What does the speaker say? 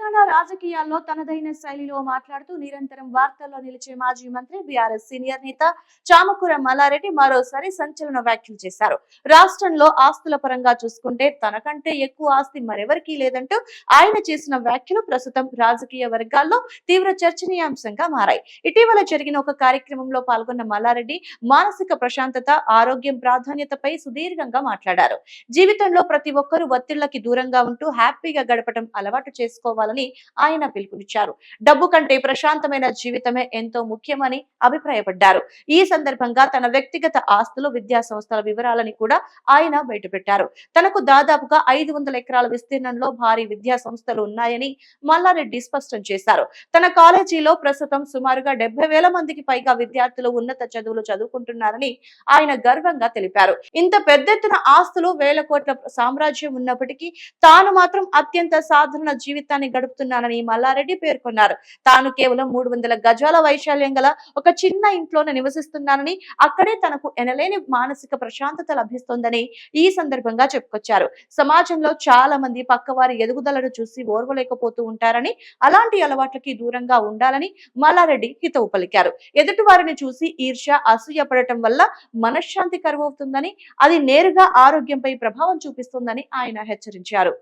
తెలంగాణ రాజకీయాల్లో తనదైన శైలిలో మాట్లాడుతూ నిరంతరం వార్తల్లో నిలిచే మాజీ మంత్రి బీఆర్ఎస్ సీనియర్ నేత చామకూర మల్లారెడ్డి మరోసారి సంచలన వ్యాఖ్యలు చేశారు. రాష్ట్రంలో ఆస్తుల పరంగా చూసుకుంటే తనకంటే ఎక్కువ ఆస్తి మరెవరికీ లేదంటూ ఆయన చేసిన వ్యాఖ్యలు ప్రస్తుతం రాజకీయ వర్గాల్లో తీవ్ర చర్చనీయాంశంగా మారాయి. ఇటీవల జరిగిన ఒక కార్యక్రమంలో పాల్గొన్న మల్లారెడ్డి మానసిక ప్రశాంతత, ఆరోగ్యం ప్రాధాన్యతపై సుదీర్ఘంగా మాట్లాడారు. జీవితంలో ప్రతి ఒక్కరూ ఒత్తిళ్లకి దూరంగా ఉంటూ హ్యాపీగా గడపడం అలవాటు చేసుకోవాలని ఆయన పిలుపునిచ్చారు. డబ్బు కంటే ప్రశాంతమైన జీవితమే ఎంతో ముఖ్యమని అభిప్రాయపడ్డారు. ఈ సందర్భంగా తన వ్యక్తిగత ఆస్తులు, విద్యా సంస్థల వివరాలని కూడా ఆయన బయటపెట్టారు. తనకు దాదాపుగా 500 ఎకరాల విస్తీర్ణంలో భారీ విద్యా సంస్థలు ఉన్నాయని మల్లారెడ్డి స్పష్టం చేశారు. తన కాలేజీలో ప్రస్తుతం సుమారుగా 70,000 మందికి పైగా విద్యార్థులు ఉన్నత చదువులు చదువుకుంటున్నారని ఆయన గర్వంగా తెలిపారు. ఇంత పెద్ద ఎత్తున ఆస్తులు, వేల కోట్ల సామ్రాజ్యం ఉన్నప్పటికీ తాను మాత్రం అత్యంత సాధారణ జీవితాన్ని గడుపుతున్నానని మల్లారెడ్డి పేర్కొన్నారు. తాను కేవలం 300 గజాల వైశాల్యం గల ఒక చిన్న ఇంట్లోనే నివసిస్తున్నానని, అక్కడే తనకు ఎనలేని మానసిక ప్రశాంతత లభిస్తోందని ఈ సందర్భంగా చెప్పుకొచ్చారు. సమాజంలో చాలా మంది పక్కవారి ఎదుగుదలను చూసి ఓర్వలేకపోతూ ఉంటారని, అలాంటి అలవాట్లకి దూరంగా ఉండాలని మల్లారెడ్డి హితవు పలికారు. ఎదుటి వారిని చూసి ఈర్ష్య, అసూయ పడటం వల్ల మనశ్శాంతి కరువవుతుందని, అది నేరుగా ఆరోగ్యంపై ప్రభావం చూపిస్తుందని ఆయన హెచ్చరించారు.